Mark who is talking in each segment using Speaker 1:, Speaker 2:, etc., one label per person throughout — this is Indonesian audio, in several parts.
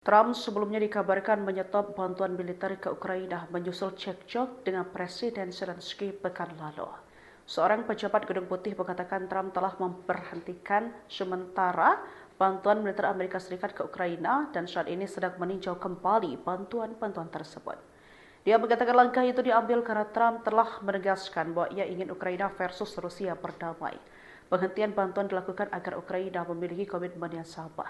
Speaker 1: Trump sebelumnya dikabarkan menyetop bantuan militer ke Ukraina menyusul cekcok dengan Presiden Zelensky pekan lalu. Seorang pejabat Gedung Putih mengatakan Trump telah memberhentikan sementara bantuan militer Amerika Serikat ke Ukraina dan saat ini sedang meninjau kembali bantuan-bantuan tersebut. Dia mengatakan langkah itu diambil karena Trump telah menegaskan bahwa ia ingin Ukraina versus Rusia berdamai. Penghentian bantuan dilakukan agar Ukraina memiliki komitmen yang sama.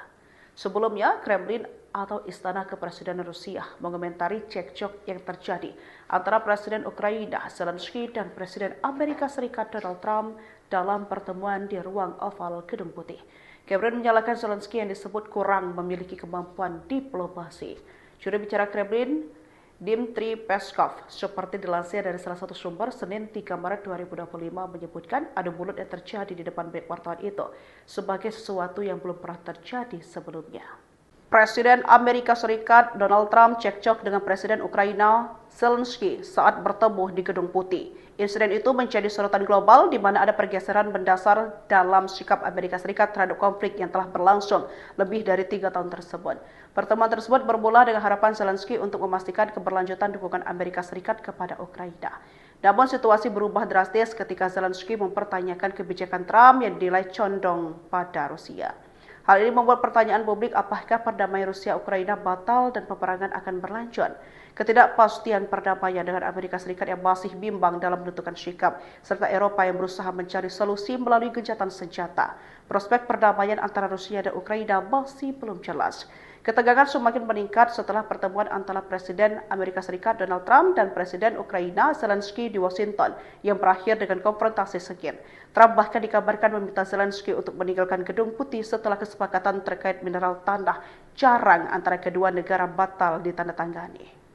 Speaker 1: Sebelumnya, Kremlin atau Istana Kepresidenan Rusia mengomentari cekcok yang terjadi antara Presiden Ukraina Zelensky dan Presiden Amerika Serikat Donald Trump dalam pertemuan di ruang oval Gedung Putih. Kremlin menyalahkan Zelensky yang disebut kurang memiliki kemampuan diplomasi. Juru bicara Kremlin, Dmitry Peskov, seperti dilansir dari salah satu sumber, Senin 3 Maret 2025 menyebutkan adu mulut yang terjadi di depan wartawan itu sebagai sesuatu yang belum pernah terjadi sebelumnya. Presiden Amerika Serikat Donald Trump cekcok dengan Presiden Ukraina Zelensky saat bertemu di Gedung Putih. Insiden itu menjadi sorotan global di mana ada pergeseran mendasar dalam sikap Amerika Serikat terhadap konflik yang telah berlangsung lebih dari 3 tahun tersebut. Pertemuan tersebut bermula dengan harapan Zelensky untuk memastikan keberlanjutan dukungan Amerika Serikat kepada Ukraina. Namun situasi berubah drastis ketika Zelensky mempertanyakan kebijakan Trump yang dinilai condong pada Rusia. Hal ini membuat pertanyaan publik apakah perdamaian Rusia-Ukraina batal dan peperangan akan berlanjut. Ketidakpastian perdamaian dengan Amerika Serikat yang masih bimbang dalam menentukan sikap, serta Eropa yang berusaha mencari solusi melalui gencatan senjata. Prospek perdamaian antara Rusia dan Ukraina masih belum jelas. Ketegangan semakin meningkat setelah pertemuan antara Presiden Amerika Serikat Donald Trump dan Presiden Ukraina Zelensky di Washington yang berakhir dengan konfrontasi sengit. Trump bahkan dikabarkan meminta Zelensky untuk meninggalkan Gedung Putih setelah kesepakatan terkait mineral tanah jarang antara kedua negara batal ditandatangani.